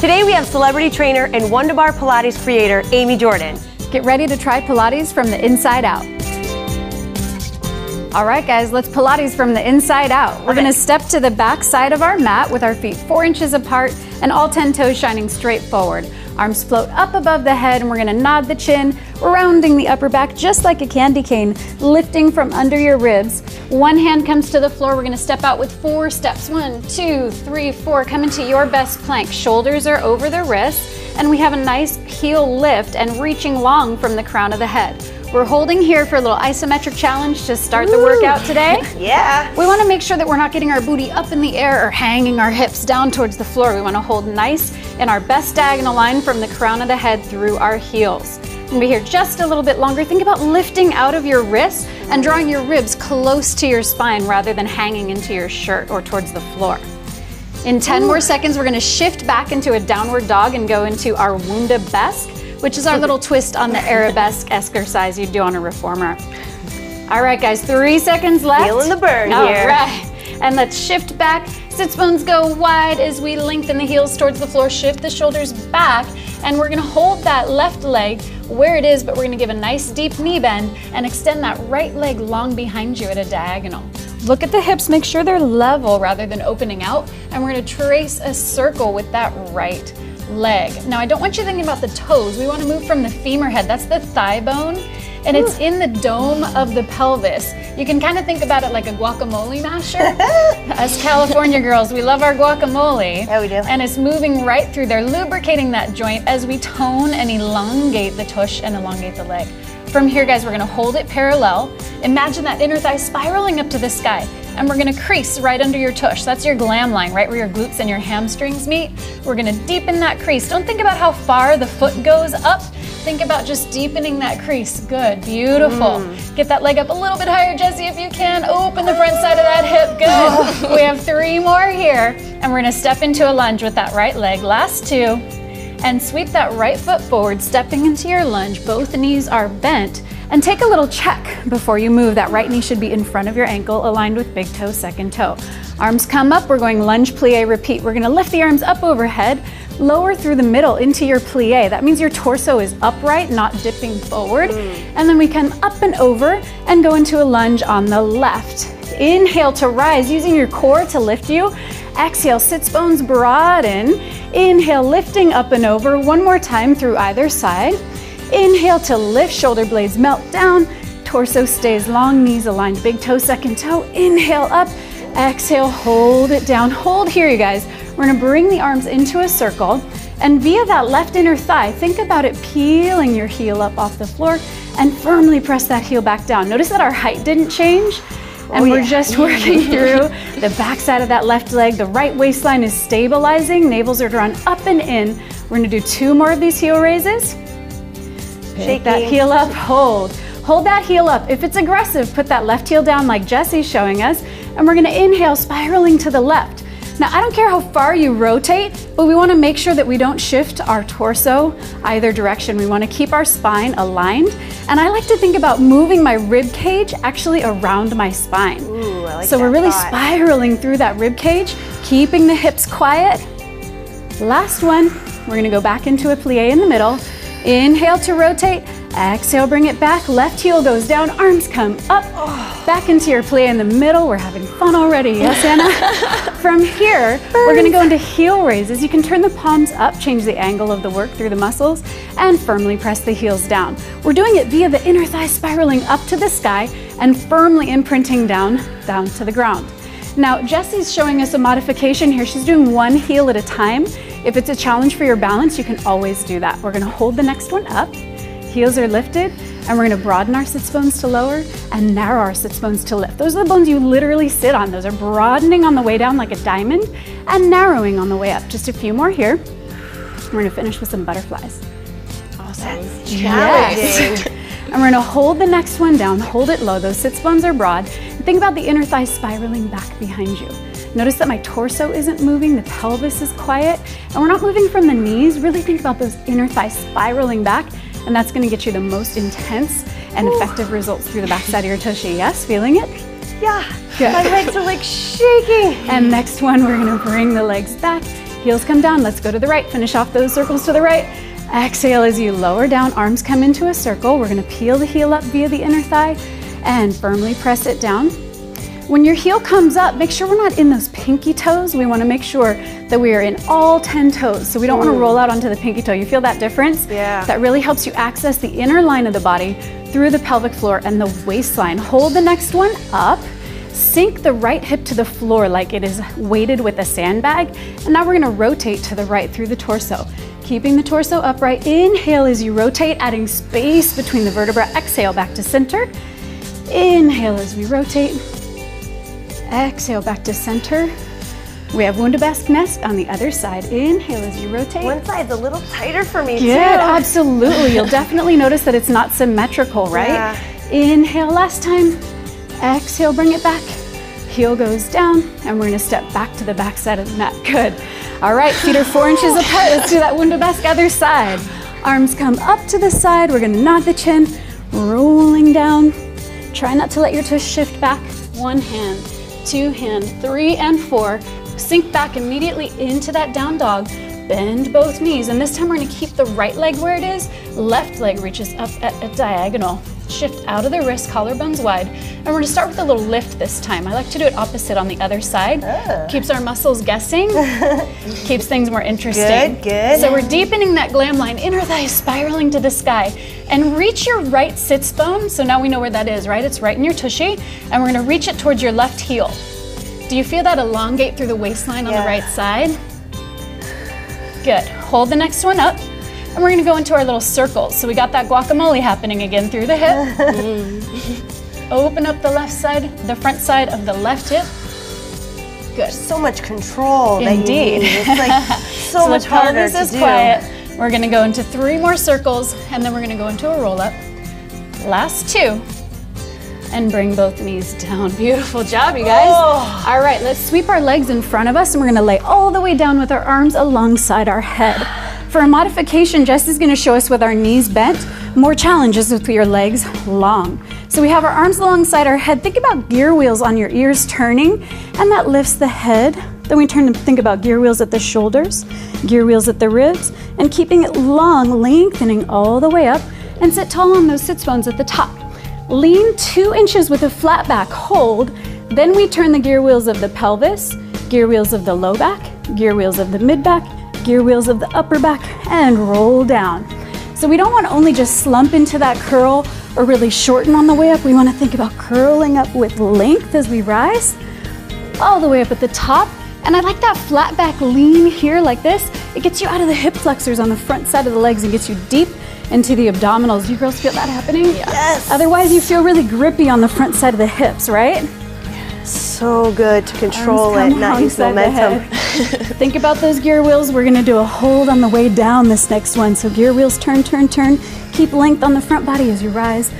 Today we have celebrity trainer and WundaBar Pilates creator, Amy Jordan. Get ready to try Pilates from the inside out. All right, guys, let's Pilates from the inside out. We're gonna step to the back side of our mat with our feet 4 inches apart and all 10 toes shining straight forward. Arms float up above the head and we're gonna nod the chin, rounding the upper back just like a candy cane, lifting from under your ribs. One hand comes to the floor. We're gonna step out with 4 steps. 1, 2, 3, 4. Come into your best plank. Shoulders are over the wrists and we have a nice heel lift and reaching long from the crown of the head. We're holding here for a little isometric challenge to start the workout today. Yeah. We want to make sure that we're not getting our booty up in the air or hanging our hips down towards the floor. We want to hold nice in our best diagonal line from the crown of the head through our heels. We'll be here just a little bit longer. Think about lifting out of your wrists and drawing your ribs close to your spine rather than hanging into your shirt or towards the floor. In 10 more seconds, we're going to shift back into a downward dog and go into our WundaBar, which is our little twist on the arabesque exercise you do on a reformer. All right, guys, 3 seconds left. Feeling the burn here. All right, and let's shift back. Sits bones go wide as we lengthen the heels towards the floor. Shift the shoulders back, and we're gonna hold that left leg where it is, but we're gonna give a nice deep knee bend and extend that right leg long behind you at a diagonal. Look at the hips, make sure they're level rather than opening out, and we're gonna trace a circle with that right leg. Now, I don't want you thinking about the toes. We want to move from the femur head. That's the thigh bone, and it's in the dome of the pelvis. You can kind of think about it like a guacamole masher. Us California girls, we love our guacamole. Yeah, we do. And it's moving right through there, lubricating that joint as we tone and elongate the tush and elongate the leg. From here, guys, we're going to hold it parallel. Imagine that inner thigh spiraling up to the sky. And we're gonna crease right under your tush. That's your glam line, right where your glutes and your hamstrings meet. We're gonna deepen that crease. Don't think about how far the foot goes up. Think about just deepening that crease. Good, beautiful. Get that leg up a little bit higher, Jessie, if you can. Open the front side of that hip, good. We have 3 more here. And we're gonna step into a lunge with that right leg. Last 2. And sweep that right foot forward, stepping into your lunge. Both knees are bent. And take a little check before you move. That right knee should be in front of your ankle, aligned with big toe, second toe. Arms come up, we're going lunge, plie, repeat. We're gonna lift the arms up overhead, lower through the middle into your plie. That means your torso is upright, not dipping forward. And then we come up and over and go into a lunge on the left. Inhale to rise, using your core to lift you. Exhale, sits bones broaden. Inhale, lifting up and over. One more time through either side. Inhale to lift, shoulder blades melt down, torso stays long, knees aligned, big toe, second toe. Inhale up, exhale, hold it down. Hold here, you guys. We're gonna bring the arms into a circle, and via that left inner thigh, think about it peeling your heel up off the floor and firmly press that heel back down. Notice that our height didn't change, and we're just working through the back side of that left leg. The right waistline is stabilizing, navels are drawn up and in. We're gonna do 2 more of these heel raises. Shake that heel up, hold. Hold that heel up. If it's aggressive, put that left heel down like Jessie's showing us, and we're gonna inhale, spiraling to the left. Now, I don't care how far you rotate, but we wanna make sure that we don't shift our torso either direction. We wanna keep our spine aligned, and I like to think about moving my rib cage actually around my spine. Ooh, I like so that we're really thought. spiraling through that rib cage, keeping the hips quiet. Last one, we're gonna go back into a plie in the middle. Inhale to rotate, exhale, bring it back, left heel goes down, arms come up, back into your plie in the middle. We're having fun already, yes, Anna? From here, we're gonna go into heel raises. You can turn the palms up, change the angle of the work through the muscles, and firmly press the heels down. We're doing it via the inner thigh spiraling up to the sky and firmly imprinting down to the ground. Now, Jessie's showing us a modification here. She's doing 1 heel at a time. If it's a challenge for your balance, you can always do that. We're gonna hold the next one up. Heels are lifted, and we're gonna broaden our sits bones to lower and narrow our sits bones to lift. Those are the bones you literally sit on. Those are broadening on the way down like a diamond and narrowing on the way up. Just a few more here. We're gonna finish with some butterflies. Awesome. Yes. And we're gonna hold the next one down, hold it low. Those sits bones are broad. And think about the inner thigh spiraling back behind you. Notice that my torso isn't moving, the pelvis is quiet, and we're not moving from the knees. Really think about those inner thighs spiraling back, and that's gonna get you the most intense and effective results through the backside of your tushy. Yes, feeling it? Yeah, good. My legs are like shaking. And next one, we're gonna bring the legs back, Heels come down, let's go to the right. Finish off those circles to the right. Exhale as you lower down, arms come into a circle. We're gonna peel the heel up via the inner thigh and firmly press it down. When your heel comes up, make sure we're not in those pinky toes. We wanna make sure that we are in all 10 toes. So we don't wanna roll out onto the pinky toe. You feel that difference? Yeah. That really helps you access the inner line of the body through the pelvic floor and the waistline. Hold the next one up. Sink the right hip to the floor like it is weighted with a sandbag. And now we're gonna rotate to the right through the torso. Keeping the torso upright. Inhale as you rotate, adding space between the vertebrae. Exhale, back to center. Inhale as we rotate. Exhale, back to center. We have WundaBar Pilates on the other side. Inhale as you rotate. One side's a little tighter for me too. Good, absolutely. You'll definitely notice that it's not symmetrical, right? Yeah. Inhale, last time. Exhale, bring it back. Heel goes down, and we're gonna step back to the back side of the mat. Good. All right, feet are 4 inches apart. Let's do that WundaBar other side. Arms come up to the side. We're gonna nod the chin, rolling down. Try not to let your toes shift back. 1 hand, 2 hand, 3 and 4. Sink back immediately into that down dog. Bend both knees, and this time we're gonna keep the right leg where it is. Left leg reaches up at a diagonal. Shift out of the wrist, collarbones wide. And we're gonna start with a little lift this time. I like to do it opposite on the other side. Keeps our muscles guessing, keeps things more interesting. Good, good. So we're deepening that glam line, inner thigh spiraling to the sky. And reach your right sits bone. So now we know where that is, right? It's right in your tushy. And we're gonna reach it towards your left heel. Do you feel that elongate through the waistline on the right side? Good. Hold the next one up. And we're gonna go into our little circles. So we got that guacamole happening again through the hip. Open up the left side, the front side of the left hip. Good. So much control. Indeed. That you need. It's like so much harder to do. The pelvis is quiet. We're gonna go into 3 more circles, and then we're gonna go into a roll up. Last 2. And bring both knees down. Beautiful job, you guys. Oh. All right, let's sweep our legs in front of us, and we're gonna lay all the way down with our arms alongside our head. For a modification, Jess is gonna show us with our knees bent, more challenges with your legs long. So we have our arms alongside our head. Think about gear wheels on your ears turning, and that lifts the head. Then we turn to think about gear wheels at the shoulders, gear wheels at the ribs, and keeping it long, lengthening all the way up, and sit tall on those sits bones at the top. Lean 2 inches with a flat back, hold. Then we turn the gear wheels of the pelvis, gear wheels of the low back, gear wheels of the mid back, gear wheels of the upper back, and roll down. So we don't want to only just slump into that curl or really shorten on the way up. We want to think about curling up with length as we rise, all the way up at the top. And I like that flat back lean here like this. It gets you out of the hip flexors on the front side of the legs and gets you deep into the abdominals. You girls feel that happening? Yes. Otherwise you feel really grippy on the front side of the hips, right? So good to control it, not use momentum. Think about those gear wheels. We're gonna do a hold on the way down this next one. So gear wheels, turn, turn, turn. Keep length on the front body as you rise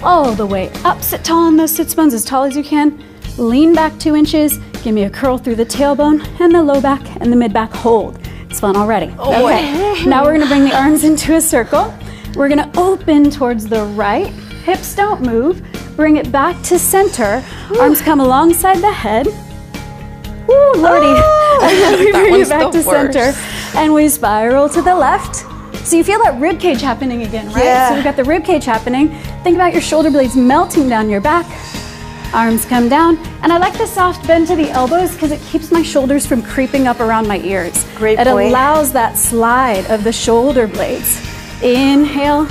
all the way up. Sit tall on those sits bones, as tall as you can. Lean back 2 inches. Give me a curl through the tailbone and the low back and the mid back. Hold. It's fun already. Okay, now we're gonna bring the arms into a circle. We're gonna open towards the right. Hips don't move. Bring it back to center. Arms come alongside the head. Woo, Lordy. We bring it back to center. And we spiral to the left. So you feel that rib cage happening again, right? Yeah. So we've got the rib cage happening. Think about your shoulder blades melting down your back. Arms come down. And I like the soft bend to the elbows because it keeps my shoulders from creeping up around my ears. Great point. It allows that slide of the shoulder blades. Inhale.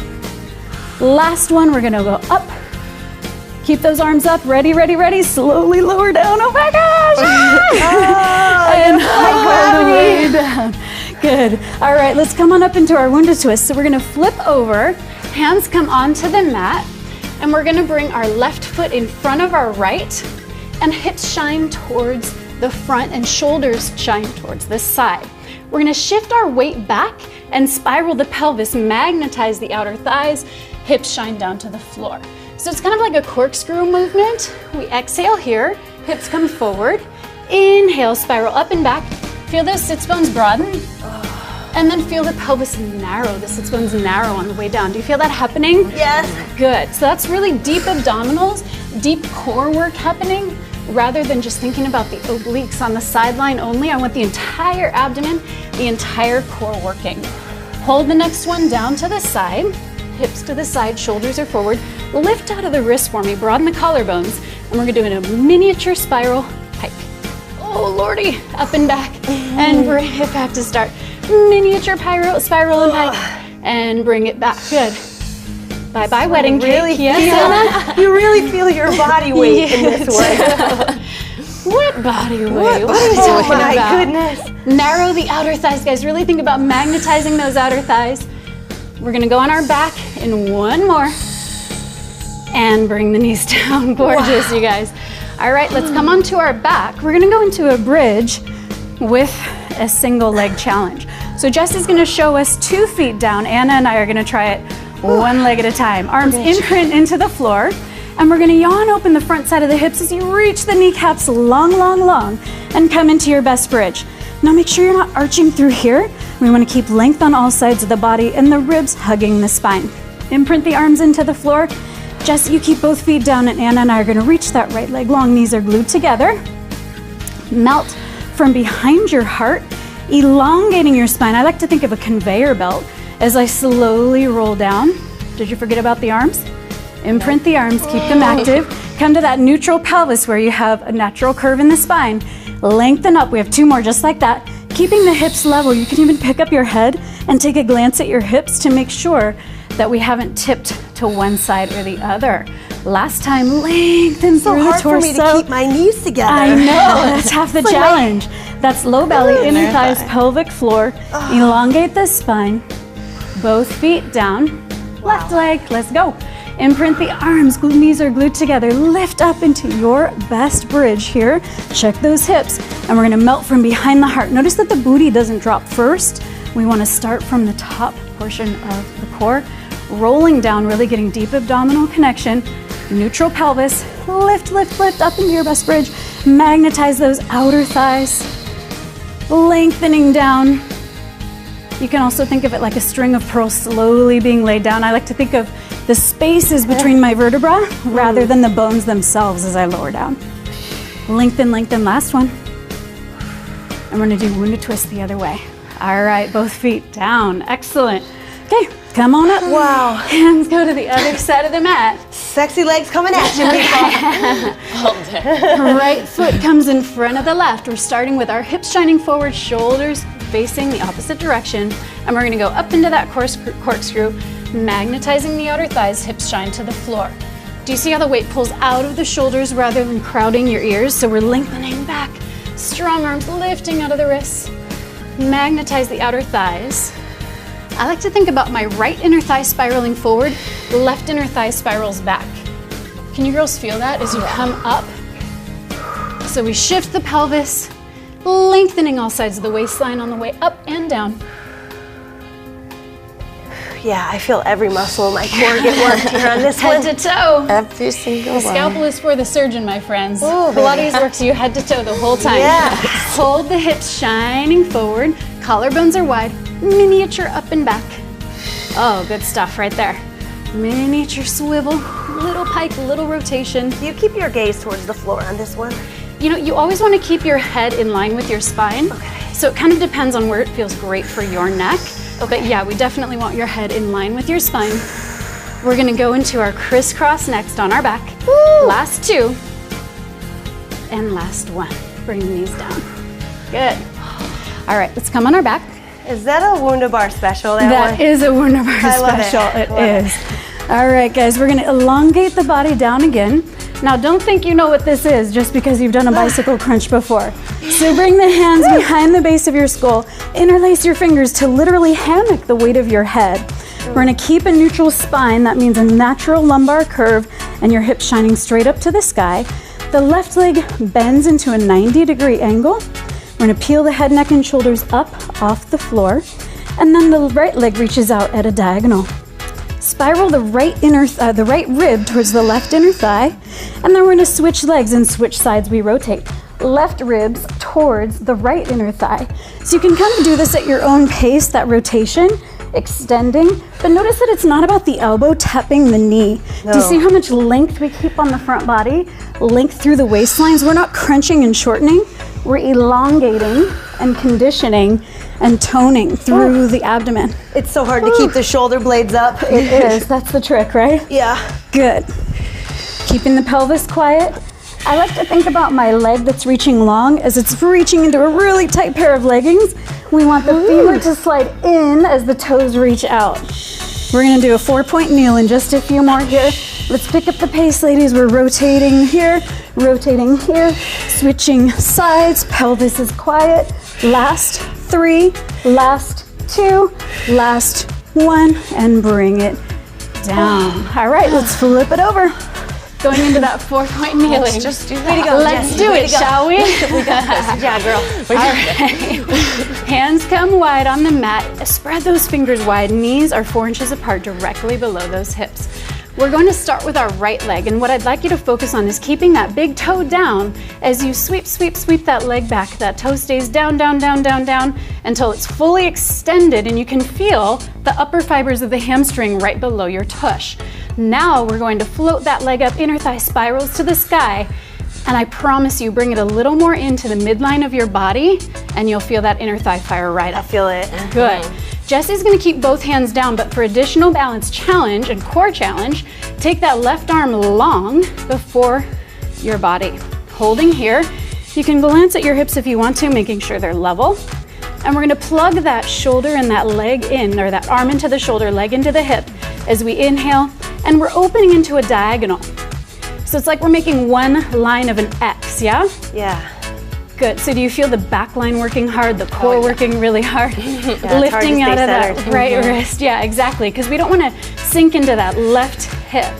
Last one, we're gonna go up. Keep those arms up, ready, ready, ready. Slowly lower down, oh my gosh! And all the way down. Good. All right, let's come on up into our Wunda twist. So we're gonna flip over, hands come onto the mat, and we're gonna bring our left foot in front of our right, and hips shine towards the front and shoulders shine towards the side. We're gonna shift our weight back and spiral the pelvis, magnetize the outer thighs, hips shine down to the floor. So it's kind of like a corkscrew movement. We exhale here, hips come forward. Inhale, spiral up and back. Feel those sits bones broaden. And then feel the pelvis narrow, the sits bones narrow on the way down. Do you feel that happening? Yes. Good. So that's really deep abdominals, deep core work happening. Rather than just thinking about the obliques on the sideline only, I want the entire abdomen, the entire core working. Hold the next one down to the side, hips to the side, shoulders are forward. Lift out of the wrist for me, broaden the collarbones, and we're gonna do a miniature spiral pike. Oh Lordy, up and back, and bring it back to start. Miniature spiral and pike, and bring it back, good. Bye-bye wedding cake. Yes, you really feel your body weight in this one. What body weight? What are you talking about? Oh my goodness. Narrow the outer thighs, guys. Really think about magnetizing those outer thighs. We're gonna go on our back in one more. And bring the knees down. Gorgeous, you guys. All right, let's come onto our back. We're gonna go into a bridge with a single leg challenge. So Jesse's gonna show us 2 feet down. Anna and I are gonna try it one leg at a time. Arms imprint into the floor. And we're gonna yawn open the front side of the hips as you reach the kneecaps long, long, long, and come into your best bridge. Now make sure you're not arching through here. We wanna keep length on all sides of the body and the ribs hugging the spine. Imprint the arms into the floor. Jesse, you keep both feet down, and Anna and I are gonna reach that right leg long. Knees are glued together. Melt from behind your heart, elongating your spine. I like to think of a conveyor belt as I slowly roll down. Did you forget about the arms? Imprint the arms, keep them active. Come to that neutral pelvis where you have a natural curve in the spine. Lengthen up, we have 2 more just like that. Keeping the hips level, you can even pick up your head and take a glance at your hips to make sure that we haven't tipped to one side or the other. Last time, lengthen through the torso. So hard for me to keep my knees together. I know, that's half the challenge. That's low belly, inner thighs, pelvic floor. Elongate the spine. Both feet down. Left leg, let's go. Imprint the arms, knees are glued together. Lift up into your best bridge here. Check those hips, and we're gonna melt from behind the heart. Notice that the booty doesn't drop first. We wanna start from the top portion of the core, rolling down, really getting deep abdominal connection. Neutral pelvis, lift, lift, lift up into your best bridge. Magnetize those outer thighs, lengthening down. You can also think of it like a string of pearls slowly being laid down. I like to think of the spaces between my vertebra rather than the bones themselves as I lower down. Lengthen, lengthen, last one. I'm gonna do Wunda twist the other way. All right, both feet down, excellent. Okay, come on up. Wow. Hands go to the other side of the mat. Sexy legs coming at you. Right foot comes in front of the left. We're starting with our hips shining forward, shoulders facing the opposite direction. And we're gonna go up into that corkscrew, magnetizing the outer thighs, hips shine to the floor. Do you see how the weight pulls out of the shoulders rather than crowding your ears? So we're lengthening back, strong arms lifting out of the wrists. Magnetize the outer thighs. I like to think about my right inner thigh spiraling forward, left inner thigh spirals back. Can you girls feel that as you come up? So we shift the pelvis, lengthening all sides of the waistline on the way up and down. Yeah, I feel every muscle in my core get worked here on this one. Head to toe. Every single The scalpel is for the surgeon, my friends. Ooh, Pilates works you head to toe the whole time. Yes. Hold the hips shining forward, collarbones are wide, miniature up and back. Oh, good stuff right there. Miniature swivel, little pike, little rotation. Do you keep your gaze towards the floor on this one? You know, you always want to keep your head in line with your spine. Okay. So it kind of depends on where it feels great for your neck. Okay. But yeah, we definitely want your head in line with your spine. We're gonna go into our crisscross next on our back. Woo. Last 2. And last 1. Bring the knees down. Good. All right, let's come on our back. Is that a WundaBar special? That is a WundaBar special. It is. All right, guys, we're gonna elongate the body down again. Now, don't think you know what this is just because you've done a bicycle crunch before. So bring the hands behind the base of your skull, interlace your fingers to literally hammock the weight of your head. We're gonna keep a neutral spine. That means a natural lumbar curve and your hips shining straight up to the sky. The left leg bends into a 90-degree angle. We're gonna peel the head, neck, and shoulders up off the floor. And then the right leg reaches out at a diagonal. Spiral the right rib towards the left inner thigh, and then we're gonna switch legs and switch sides we rotate. Left ribs towards the right inner thigh. So you can kind of do this at your own pace, that rotation. extending, but notice that it's not about the elbow tapping the knee. No. Do you see how much length we keep on the front body? Length through the waistlines. We're not crunching and shortening. We're elongating and conditioning and toning through the abdomen. It's so hard to keep the shoulder blades up. It is. That's the trick, right? Yeah. Good. Keeping the pelvis quiet. I like to think about my leg that's reaching long as it's reaching into a really tight pair of leggings. We want the femur to slide in as the toes reach out. We're gonna do a 4-point kneel in just a few more here. Let's pick up the pace, ladies. We're rotating here, switching sides, pelvis is quiet. Last 3, last 2, last 1, and bring it down. All right, let's flip it over. Going into that 4-point kneeling. Let's just do that. Way to go, Let's Jessie. do Way it, to go. shall we? We got this. Yeah, girl. All right. Hands come wide on the mat. Spread those fingers wide. Knees are 4 inches apart, directly below those hips. We're going to start with our right leg, and what I'd like you to focus on is keeping that big toe down as you sweep, sweep, sweep that leg back. That toe stays down, down, down, down, down until it's fully extended and you can feel the upper fibers of the hamstring right below your tush. Now we're going to float that leg up, inner thigh spirals to the sky, and I promise you, bring it a little more into the midline of your body and you'll feel that inner thigh fire right up. I feel it. Good. Jessie's gonna keep both hands down, but for additional balance challenge and core challenge, take that left arm long before your body. Holding here, you can glance at your hips if you want to, making sure they're level. And we're gonna plug that shoulder and that leg in, or that arm into the shoulder, leg into the hip, as we inhale, and we're opening into a diagonal. So it's like we're making one line of an X, yeah? Yeah. Good. So do you feel the back line working hard, the core working really hard? Yeah, Lifting out of that centered. right wrist. Yeah, exactly. Because we don't want to sink into that left hip.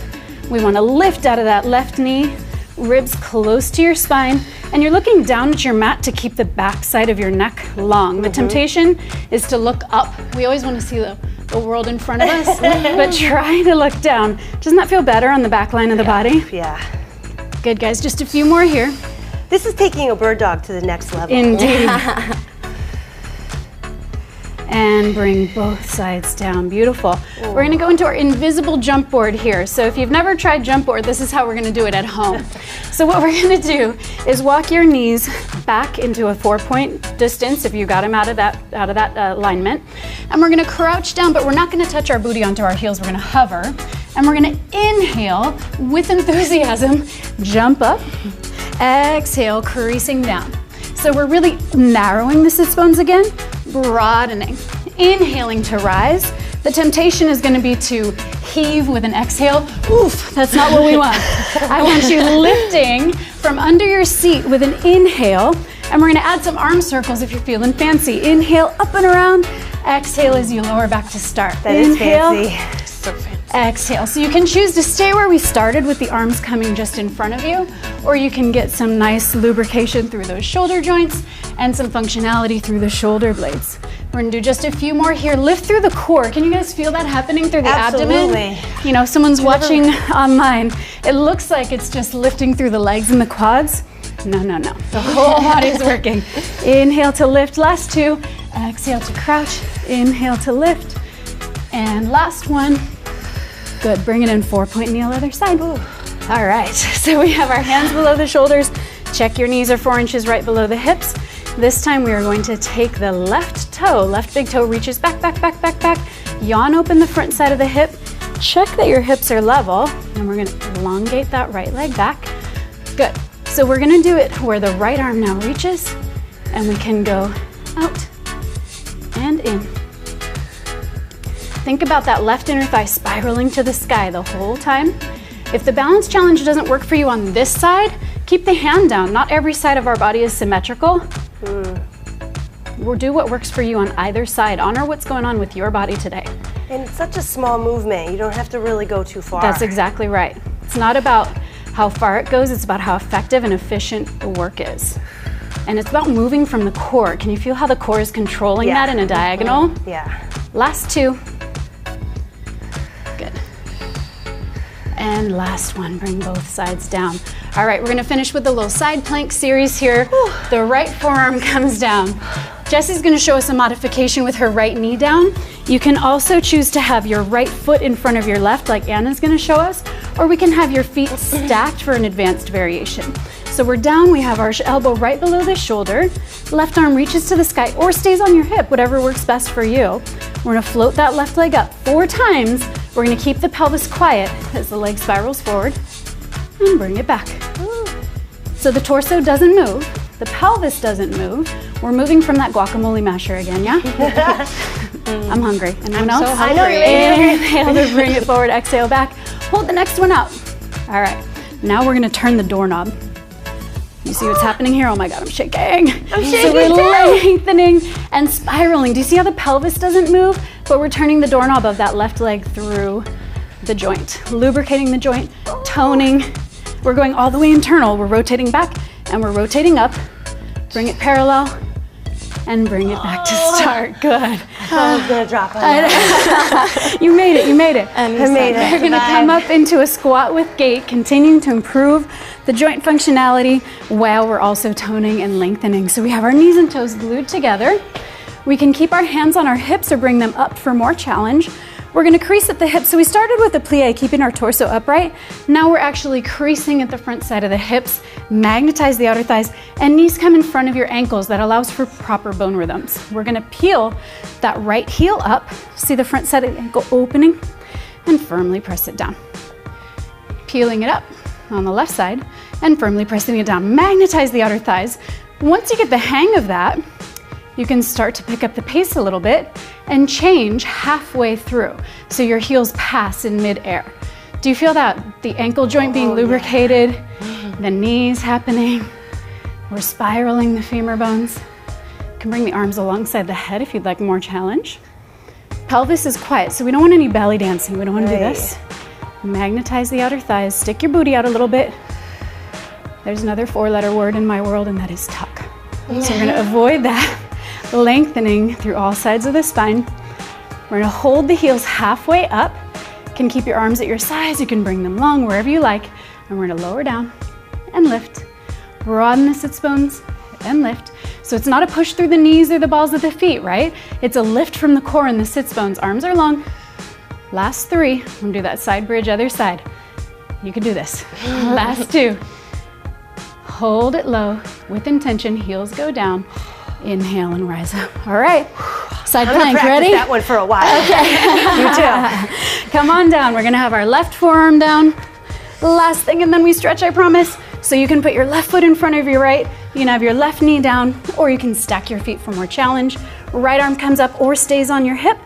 We want to lift out of that left knee, ribs close to your spine, and you're looking down at your mat to keep the back side of your neck long. The temptation is to look up. We always want to see the world in front of us, but try to look down. Doesn't that feel better on the back line of the body? Yeah. Good, guys. Just a few more here. This is taking a bird dog to the next level. Indeed. And bring both sides down. Beautiful. We're gonna go into our invisible jump board here. So if you've never tried jump board, this is how we're gonna do it at home. So what we're gonna do is walk your knees back into a 4-point distance if you got them out of that alignment. And we're gonna crouch down, but we're not gonna touch our booty onto our heels. We're gonna hover. And we're gonna inhale with enthusiasm, jump up, exhale, creasing down. So we're really narrowing the sits bones again, broadening. Inhaling to rise. The temptation is going to be to heave with an exhale. Oof, that's not what we want. I want you lifting from under your seat with an inhale, and we're going to add some arm circles if you're feeling fancy. Inhale up and around. Exhale as you lower back to start. That Inhale. is fancy. So fancy. Exhale. So you can choose to stay where we started with the arms coming just in front of you, or you can get some nice lubrication through those shoulder joints and some functionality through the shoulder blades. We're gonna do just a few more here. Lift through the core. Can you guys feel that happening through the abdomen? You know, someone's watching online. It looks like it's just lifting through the legs and the quads. No, no, no. The whole body's working. Inhale to lift, last 2. Exhale to crouch, inhale to lift. And last one. Good, bring it in 4-point kneel other side. Ooh. All right, so we have our hands below the shoulders. Check your knees are 4 inches right below the hips. This time we are going to take the left toe, left big toe reaches back, back, back, back, back. Yawn open the front side of the hip. Check that your hips are level, and we're gonna elongate that right leg back. Good, so we're gonna do it where the right arm now reaches, and we can go out and in. Think about that left inner thigh spiraling to the sky the whole time. If the balance challenge doesn't work for you on this side, keep the hand down. Not every side of our body is symmetrical. We'll do what works for you on either side. Honor what's going on with your body today. And it's such a small movement. You don't have to really go too far. That's exactly right. It's not about how far it goes, it's about how effective and efficient the work is. And it's about moving from the core. Can you feel how the core is controlling that in a diagonal? Yeah. Last 2. Good. And last one, bring both sides down. All right, we're gonna finish with a little side plank series here. The right forearm comes down. Jessie's gonna show us a modification with her right knee down. You can also choose to have your right foot in front of your left, like Anna's gonna show us, or we can have your feet stacked for an advanced variation. So we're down, we have our elbow right below the shoulder, left arm reaches to the sky or stays on your hip, whatever works best for you. We're gonna float that left leg up 4 times. We're gonna keep the pelvis quiet as the leg spirals forward and bring it back. So the torso doesn't move, the pelvis doesn't move. We're moving from that guacamole masher again, yeah? I'm hungry. Anyone else? So hungry. Inhale to bring it forward, exhale back. Hold the next one out. All right, now we're gonna turn the doorknob. You see what's happening here? Oh my God, I'm shaking. So we're lengthening and spiraling. Do you see how the pelvis doesn't move? But we're turning the doorknob of that left leg through the joint, lubricating the joint, toning. We're going all the way internal. We're rotating back and we're rotating up. Bring it parallel and bring it back to start. Good. I was gonna drop on that. You made it, you made it. I made it. You're gonna come up into a squat with gait, continuing to improve the joint functionality while we're also toning and lengthening. So we have our knees and toes glued together. We can keep our hands on our hips or bring them up for more challenge. We're gonna crease at the hips. So we started with the plie, keeping our torso upright. Now we're actually creasing at the front side of the hips, magnetize the outer thighs, and knees come in front of your ankles. That allows for proper bone rhythms. We're gonna peel that right heel up, see the front side of the ankle opening, and firmly press it down. Peeling it up on the left side, and firmly pressing it down. Magnetize the outer thighs. Once you get the hang of that, you can start to pick up the pace a little bit and change halfway through. So your heels pass in midair. Do you feel that? The ankle joint being lubricated, the knees happening. We're spiraling the femur bones. You can bring the arms alongside the head if you'd like more challenge. Pelvis is quiet, so we don't want any belly dancing. We don't want to do this. Magnetize the outer thighs, stick your booty out a little bit. There's another 4-letter word in my world, and that is tuck. So we're gonna avoid that. Lengthening through all sides of the spine. We're gonna hold the heels halfway up. You can keep your arms at your sides, you can bring them long wherever you like, and we're gonna lower down and lift. Broaden the sits bones and lift. So it's not a push through the knees or the balls of the feet, right? It's a lift from the core and the sits bones. Arms are long. Last 3, I'm gonna do that side bridge, other side. You can do this. Last 2. Hold it low with intention, heels go down. Inhale and rise up. All right, side plank, ready? That one for a while. Okay, You too. Come on down. We're gonna have our left forearm down. Last thing, and then we stretch, I promise. So you can put your left foot in front of your right. You can have your left knee down, or you can stack your feet for more challenge. Right arm comes up or stays on your hip.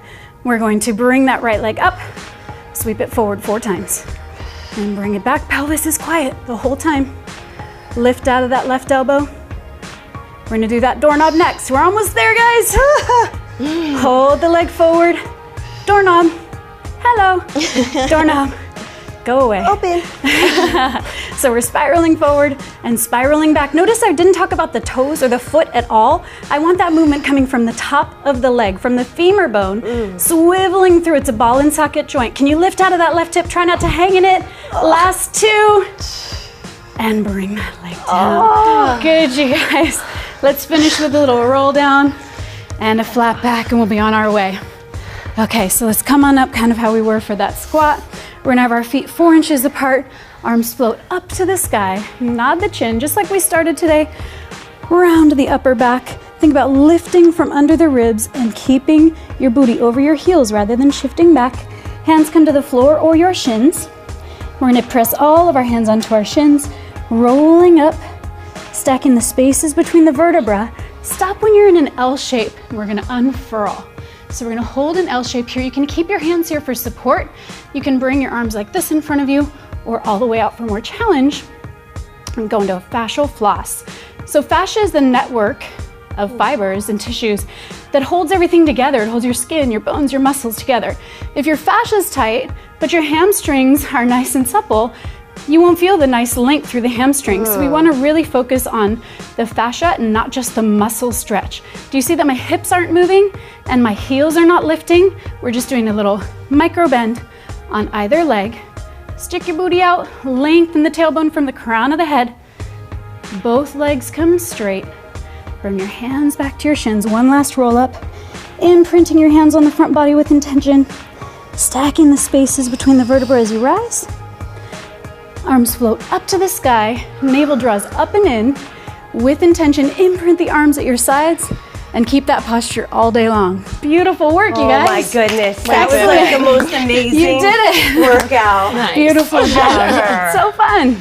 We're going to bring that right leg up, sweep it forward 4 times, and bring it back. Pelvis is quiet the whole time. Lift out of that left elbow. We're gonna do that doorknob next. We're almost there, guys. Hold the leg forward. Doorknob. Hello. Doorknob. Go away. Open. So we're spiraling forward and spiraling back. Notice I didn't talk about the toes or the foot at all. I want that movement coming from the top of the leg, from the femur bone, swiveling through. It's a ball and socket joint. Can you lift out of that left hip? Try not to hang in it. Last 2. And bring that leg down. Good, you guys. Let's finish with a little roll down and a flat back, and we'll be on our way. Okay, so let's come on up kind of how we were for that squat. We're gonna have our feet 4 inches apart, arms float up to the sky, nod the chin, just like we started today. Round the upper back. Think about lifting from under the ribs and keeping your booty over your heels rather than shifting back. Hands come to the floor or your shins. We're gonna press all of our hands onto our shins, rolling up, stacking the spaces between the vertebra. Stop when you're in an L shape, and we're gonna unfurl. So we're gonna hold an L shape here. You can keep your hands here for support. You can bring your arms like this in front of you, or all the way out for more challenge, and go into a fascial floss. So fascia is the network of fibers and tissues that holds everything together. It holds your skin, your bones, your muscles together. If your fascia is tight, but your hamstrings are nice and supple, you won't feel the nice length through the hamstrings. So we want to really focus on the fascia and not just the muscle stretch. Do you see that my hips aren't moving and my heels are not lifting? We're just doing a little micro bend on either leg. Stick your booty out, lengthen the tailbone from the crown of the head. Both legs come straight. Bring your hands back to your shins. One last roll up. Imprinting your hands on the front body with intention. Stacking the spaces between the vertebrae as you rise. Arms float up to the sky. Navel draws up and in. With intention, imprint the arms at your sides and keep that posture all day long. Beautiful work, you guys. Oh my goodness. That was like the most amazing You did it. workout. Nice. Beautiful job. So fun.